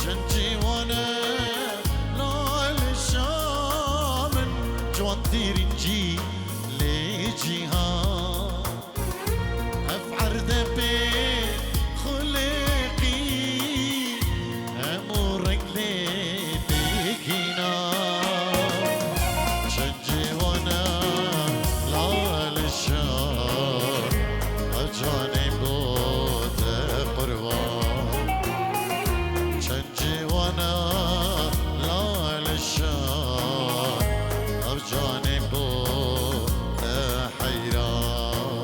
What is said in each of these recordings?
شنجي وانا لا لشامن جوان تيرنجي لجيها افعر دبي خلقي امورك لي بكينا شنجي وانا لا لشام اجاني بوت قربان شنجي وانا لا للشام ارجاني بوت حيران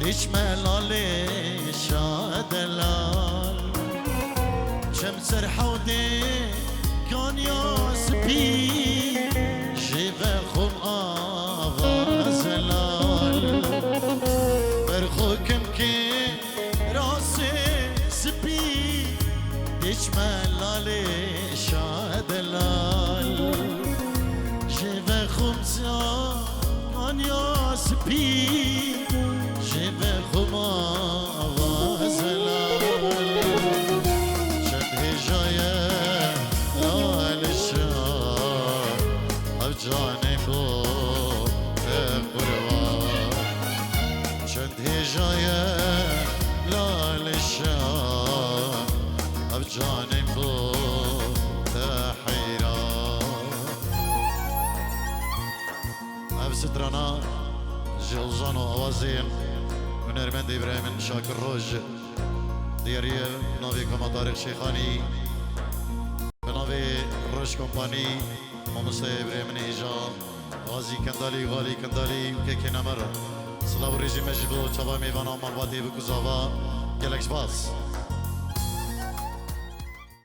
هیچ ملالی شادلال شمسر حودي كان يا سبي جيب خم آغازلال برخو كم كي راسي سبي هیچ ملالی شادلال جيب خمسة كان يا سبي جيب خما غازلال شد هجاية لا للشام أبجاني بو قربان شد هجاية لا للشام أبجاني بو حيران أبسترنا جلزان وأوازين هنرمند إبراهيم شاكر روج ديارية بناوي كما طارق شيخاني بناوي روج كومباني ماموستا إبراهيم نيجا غازي كندالي غالي كندالي وكيكي نمر سلاو ريجي مجبو تبا ميوانا مربادي بكوزاوا جلكش باس